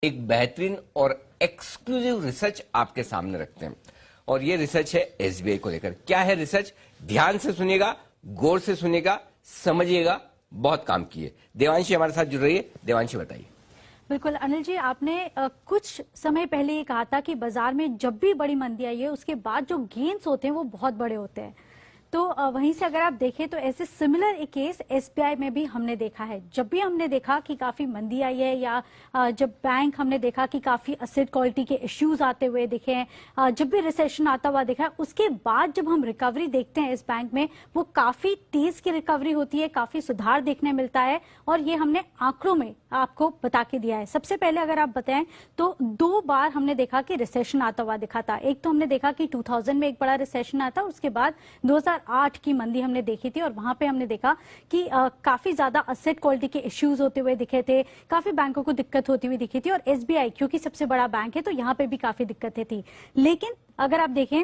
एक बेहतरीन और एक्सक्लूसिव रिसर्च आपके सामने रखते हैं और ये रिसर्च है एसबीआई को लेकर। क्या है रिसर्च? ध्यान से सुनिएगा, गौर से सुनिएगा, समझिएगा, बहुत काम किए। देवांशी हमारे साथ जुड़ रही है। देवांशी बताइए। बिल्कुल अनिल जी, आपने कुछ समय पहले ये कहा था कि बाजार में जब भी बड़ी मंदी आई है उसके बाद जो गेन्स होते हैं वो बहुत बड़े होते हैं। तो वहीं से अगर आप देखें तो ऐसे सिमिलर एक केस एसबीआई में भी हमने देखा है। जब भी हमने देखा कि काफी मंदी आई है या जब बैंक हमने देखा कि काफी एसेट क्वालिटी के इश्यूज आते हुए दिखे हैं, जब भी रिसेशन आता हुआ देखा है, उसके बाद जब हम रिकवरी देखते हैं इस बैंक में, वो काफी तेज की रिकवरी होती है, काफी सुधार देखने मिलता है और ये हमने आंकड़ों में आपको बता के दिया है। सबसे पहले अगर आप बताएं तो 2 बार हमने देखा कि रिसेशन आता हुआ दिखा था। एक तो हमने देखा कि 2000 में एक बड़ा रिसेशन आता, उसके बाद 2008 की मंदी हमने देखी थी और वहां पे हमने देखा कि काफी ज्यादा एसेट क्वालिटी के इश्यूज होते हुए दिखे थे, काफी बैंकों को दिक्कत होती हुई दिखी थी और एसबीआई क्योंकि सबसे बड़ा बैंक है तो यहाँ पे भी काफी दिक्कतें थी। लेकिन अगर आप देखें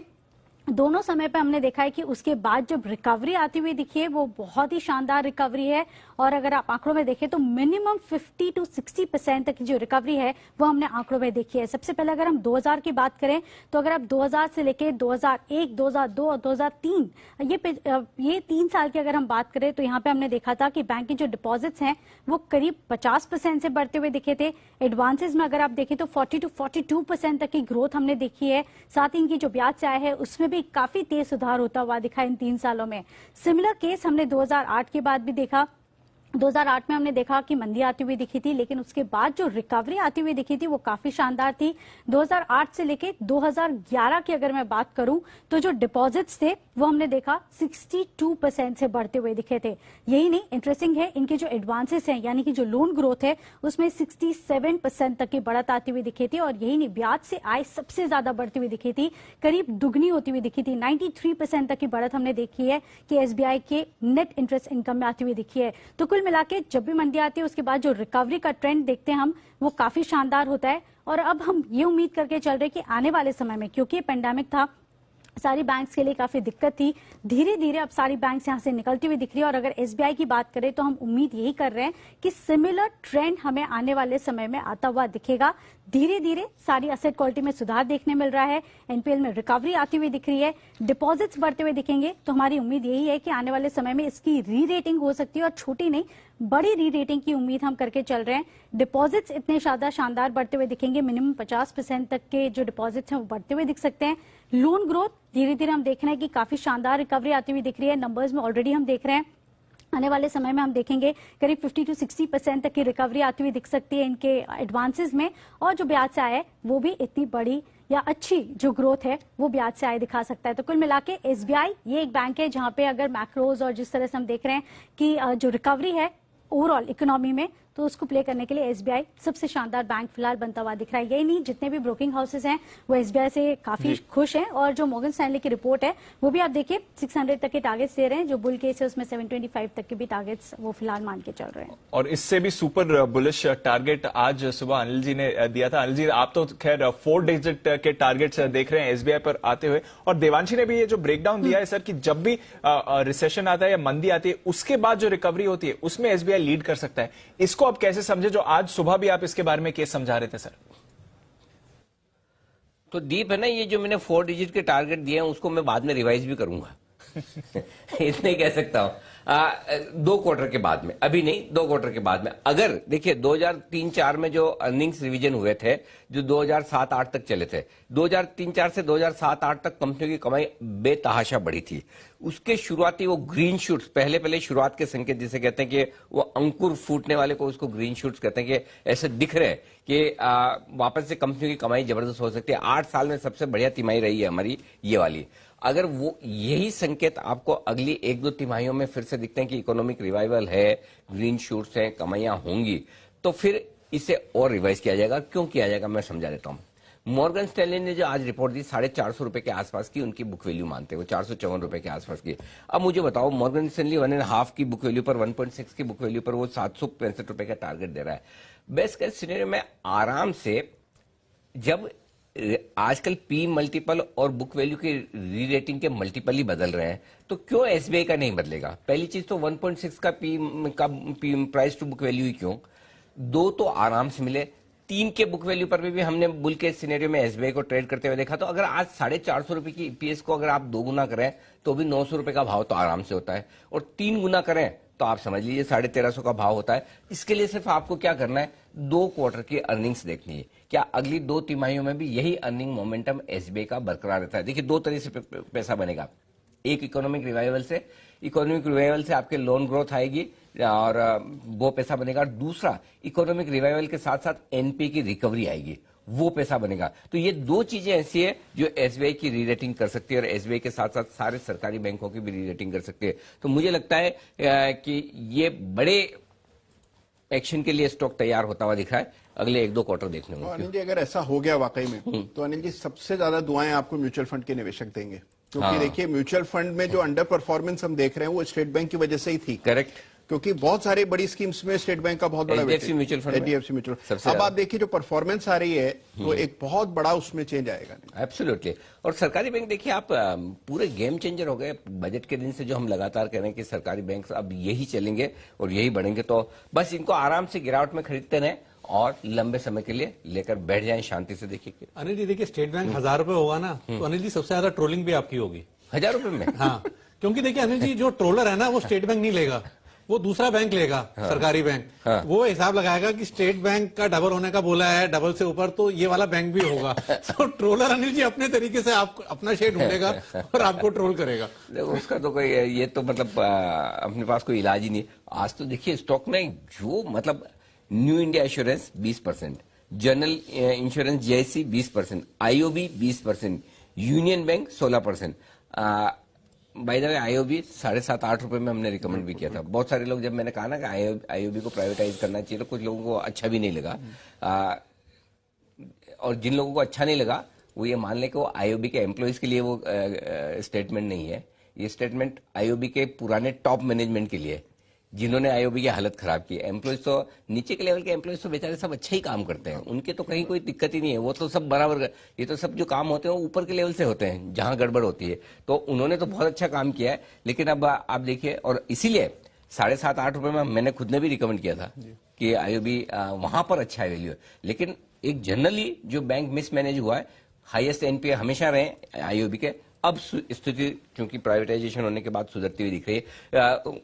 दोनों समय पे हमने देखा है कि उसके बाद जब रिकवरी आती हुई दिखी है वो बहुत ही शानदार रिकवरी है और अगर आप आंकड़ों में देखें तो मिनिमम 50 to 60% तक की जो रिकवरी है वो हमने आंकड़ों में देखी है। सबसे पहले अगर हम 2000 की बात करें तो अगर आप 2000 से लेके 2001, 2002 और 2003 ये 3 साल की अगर हम बात करें तो यहाँ पे हमने देखा था कि बैंक के जो डिपॉजिट्स हैं वो करीब 50% से बढ़ते हुए दिखे थे। एडवांसेस में अगर आप देखें तो 40 to 42% तक की ग्रोथ हमने देखी है। साथ ही इनकी जो ब्याज से आय है उसमें भी काफी तेज सुधार होता हुआ दिखा इन 3 सालों में। सिमिलर केस हमने 2008 के बाद भी देखा। 2008 में हमने देखा कि मंदी आती हुई दिखी थी, लेकिन उसके बाद जो रिकवरी आती हुई दिखी थी वो काफी शानदार थी। 2008 से लेके 2011 की अगर मैं बात करूं तो जो डिपॉजिट्स थे वो हमने देखा 62% से बढ़ते हुए दिखे थे। यही नहीं, इंटरेस्टिंग है इनके जो एडवांसेस हैं यानी कि जो लोन ग्रोथ है उसमें 67% तक की बढ़त आती हुई दिखी थी और यही नहीं, ब्याज से आय सबसे ज्यादा बढ़ती हुई दिखी थी, करीब दुगनी होती हुई दिखी थी। 93% तक की बढ़त हमने देखी है कि एसबीआई के नेट इंटरेस्ट इनकम में आती हुई दिखी है। तो कुल मिला के जब भी मंदी आती है उसके बाद जो रिकवरी का ट्रेंड देखते हैं हम वो काफी शानदार होता है और अब हम ये उम्मीद करके चल रहे कि आने वाले समय में, क्योंकि पेंडेमिक था, सारी बैंक्स के लिए काफी दिक्कत थी, धीरे धीरे अब सारी बैंक्स यहां से निकलती हुई दिख रही है और अगर एसबीआई की बात करें तो हम उम्मीद यही कर रहे हैं कि सिमिलर ट्रेंड हमें आने वाले समय में आता हुआ दिखेगा। धीरे धीरे सारी एसेट क्वालिटी में सुधार देखने मिल रहा है, एनपीएल में रिकवरी आती हुई दिख रही है, डिपॉजिट्स बढ़ते हुए दिखेंगे। तो हमारी उम्मीद यही है कि आने वाले समय में इसकी री रेटिंग हो सकती है और छोटी नहीं बड़ी री रेटिंग की उम्मीद हम करके चल रहे हैं। डिपॉजिट्स इतने ज्यादा शानदार बढ़ते हुए दिखेंगे, मिनिमम 50% तक के जो डिपॉजिट्स हैं वो बढ़ते हुए दिख सकते हैं। लोन ग्रोथ धीरे धीरे हम देख रहे हैं कि काफी शानदार रिकवरी आती हुई दिख रही है, नंबर्स में ऑलरेडी हम देख रहे हैं। आने वाले समय में हम देखेंगे करीब 50 to 60% तक की रिकवरी आती हुई दिख सकती है इनके एडवांसेस में और जो ब्याज से आय है वो भी इतनी बड़ी या अच्छी जो ग्रोथ है वो ब्याज से आय दिखा सकता है। तो कुल मिला के एसबीआई ये एक बैंक है जहां पे अगर मैक्रोज और जिस तरह से हम देख रहे हैं कि जो रिकवरी है ओवरऑल इकोनॉमी में तो उसको प्ले करने के लिए एसबीआई सबसे शानदार बैंक फिलहाल बनता हुआ दिख रहा है। यही नहीं, जितने भी ब्रोकिंग हाउसेस हैं वो एसबीआई से काफी खुश हैं और जो मॉर्गन स्टैनली की रिपोर्ट है वो भी आप देखिए 600 तक के टारगेट्स दे रहे हैं, जो बुल केस है उसमें 725 तक के भी टारगेट्स वो फिलहाल मान के चल रहे हैं और इससे भी सुपर बुलिश टारगेट आज सुबह अनिल जी ने दिया था। अनिल जी, आप तो खैर 4 डिजिट के टारगेट्स देख रहे हैं एसबीआई पर आते हुए और देवांशी ने भी ये जो ब्रेकडाउन दिया है सर कि जब भी रिसेशन आता है या मंदी आती है उसके बाद जो रिकवरी होती है उसमें एसबीआई लीड कर सकता है, इसको आप कैसे समझे जो आज सुबह भी आप इसके बारे में केस समझा रहे थे सर? तो दीप है ना, ये जो मैंने 4 डिजिट के टारगेट दिए हैं उसको मैं बाद में रिवाइज भी करूंगा इतने ही कह सकता हूं 2 क्वार्टर के बाद में, अभी नहीं 2 क्वार्टर के बाद में। अगर देखिए 2003-04 में जो अर्निंग्स रिवीजन हुए थे जो 2007-08 तक चले थे, 2003-04 से 2007-08 तक कंपनियों की कमाई बेतहाशा बढ़ी थी। उसके शुरुआती वो ग्रीन शूट्स, पहले शुरुआत के संकेत जिसे कहते हैं कि वो अंकुर फूटने वाले को उसको ग्रीन शूट्स कहते हैं कि ऐसे दिख रहे हैं कि वापस से कंपनियों की कमाई जबरदस्त हो सकती है। 8 साल में सबसे बढ़िया तिमाही रही है हमारी ये वाली। अगर वो यही संकेत आपको अगली 1-2 तिमाहियों में फिर से दिखते हैं कि इकोनॉमिक रिवाइवल है, ग्रीन शूट्स हैं, कमाइयां होंगी, तो फिर इसे और रिवाइज किया जाएगा। क्यों किया जाएगा मैं समझा देता हूं। मॉर्गन स्टैनली ने जो आज रिपोर्ट दी 450 रुपए के आसपास की उनकी बुक वैल्यू मानते हैं, वो 454 रुपए के आसपास की। अब मुझे बताओ मॉर्गन स्टैनली 1.5 की बुक वैल्यू पर, 1.6 की बुक वैल्यू पर वो 765 रुपए का टारगेट दे रहा है। बेस्ट केस सिनेरियो में आराम से, जब आजकल पी मल्टीपल और बुक वैल्यू की री रेटिंग के मल्टीपल ही बदल रहे हैं, तो क्यों एसबीआई का नहीं बदलेगा? पहली चीज तो 1.6 का P price to book value ही क्यों? 2 तो आराम से मिले, 3 के बुक वैल्यू पर भी हमने बुल के सिनेरियो में एसबीआई को ट्रेड करते हुए देखा। तो अगर आज 450 रुपए की ईपीएस को अगर आप 2 गुना करें तो भी 900 रुपए का भाव तो आराम से होता है, और 3 गुना करें तो आप समझ लीजिए 1350 का भाव होता है। इसके लिए सिर्फ आपको क्या करना है, 2 क्वार्टर की अर्निंग्स देखनी है। क्या अगली 2 तिमाहियों में भी यही अर्निंग मोमेंटम एसबीआई का बरकरार रहता है? देखिए 2 तरह से पैसा बनेगा। एक इकोनॉमिक रिवाइवल से आपके लोन ग्रोथ आएगी और वो पैसा बनेगा। दूसरा, इकोनॉमिक रिवाइवल के साथ साथ एनपीए की रिकवरी आएगी, वो पैसा बनेगा। तो ये 2 चीजें ऐसी है जो एसबीआई की री रेटिंग कर सकती है, और एसबीआई के साथ साथ सारे सरकारी बैंकों की भी री रेटिंग कर सकती है। तो मुझे लगता है कि ये बड़े एक्शन के लिए स्टॉक तैयार होता हुआ दिख रहा है अगले 1-2 क्वार्टर देखने में। अनिल जी, अगर ऐसा हो गया वाकई में, तो अनिल जी सबसे ज्यादा दुआएं आपको म्यूचुअल फंड के निवेशक देंगे, क्योंकि देखिए म्यूचुअल फंड में जो अंडर परफॉर्मेंस हम देख रहे हैं वो स्टेट बैंक की वजह से ही थी। करेक्ट, क्योंकि बहुत सारी बड़ी स्कीम्स में स्टेट बैंक का बहुत बड़ा HDFC mutual fund, HDFC mutual. सबसे अब आप देखिए जो परफॉर्मेंस आ रही है तो एक बहुत बड़ा उसमें चेंज आएगा। एब्सोल्युटली। और सरकारी बैंक देखिए आप पूरे गेम चेंजर हो गए। बजट के दिन से जो हम लगातार कह रहे हैं कि सरकारी बैंक अब यही चलेंगे और यही बढ़ेंगे, तो बस इनको आराम से गिरावट में खरीदते रहें और लंबे समय के लिए लेकर बैठ जाएं शांति से। देखिए अनिल जी, देखिए स्टेट बैंक 1000 रुपए होगा ना, तो अनिल जी सबसे ज्यादा ट्रोलिंग भी आपकी होगी 1000 रुपए में। हाँ, क्योंकि देखिए अनिल जी, जो ट्रोलर है ना वो स्टेट बैंक नहीं लेगा, वो दूसरा बैंक लेगा। हाँ, सरकारी बैंक। हाँ, वो हिसाब लगाएगा कि स्टेट बैंक का डबल होने का बोला है, डबल से ऊपर, तो ये वाला बैंक भी होगा। तो ट्रोलर अनिल जी अपने तरीके से आपको अपना शेड ढूंढेगा और आपको ट्रोल करेगा। उसका तो कोई, ये तो मतलब अपने पास कोई इलाज ही नहीं। आज तो देखिए स्टॉक में जो मतलब new India assurance 20%, general insurance JIC 20%, IOB 20%, union bank 16%। By the way IOB 7.5-8 रुपए में हमने रिकमेंड भी किया था। बहुत सारे लोग, जब मैंने कहा ना कि आईओबी को प्राइवेटाइज करना चाहिए, तो कुछ लोगों को अच्छा भी नहीं लगा। और जिन लोगों को अच्छा नहीं लगा वो ये मान लें कि वो आईओबी के एम्प्लॉयज के लिए वो स्टेटमेंट नहीं है। ये स्टेटमेंट आईओबी के पुराने टॉप मैनेजमेंट के लिए, जिन्होंने आईओबी की हालत खराब की। एम्प्लॉयज तो नीचे के लेवल के एम्प्लॉयज तो बेचारे सब अच्छा ही काम करते हैं, उनके तो कहीं कोई दिक्कत ही नहीं है, वो तो सब बराबर। ये तो सब जो काम होते हैं वो ऊपर के लेवल से होते हैं जहां गड़बड़ होती है। तो उन्होंने तो बहुत अच्छा काम किया है, लेकिन अब आप देखिए, और इसीलिए 7.5-8 रुपए में मैंने खुद ने भी रिकमेंड किया था कि आईओबी वहां पर अच्छा वैल्यू है। लेकिन एक जनरली जो बैंक मिसमैनेज हुआ है, हाईएस्ट एनपीए हमेशा रहे आईओबी के। अब स्थिति चूंकि प्राइवेटाइजेशन होने के बाद सुधरती हुई दिख रही है,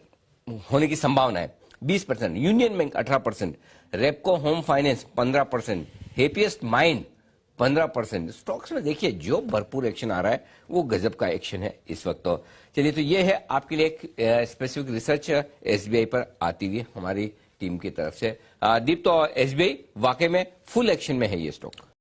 होने की संभावना है। 20%, union bank 18%, Repco home finance 15%, happiest mind 15%। Stocks में देखिए जो भरपूर एक्शन आ रहा है वो गजब का एक्शन है इस वक्त। तो चलिए, तो ये है आपके लिए एक स्पेसिफिक रिसर्च एसबीआई पर आती हुई हमारी टीम की तरफ से। दीप, तो एसबीआई वाकई में फुल एक्शन में है ये स्टॉक।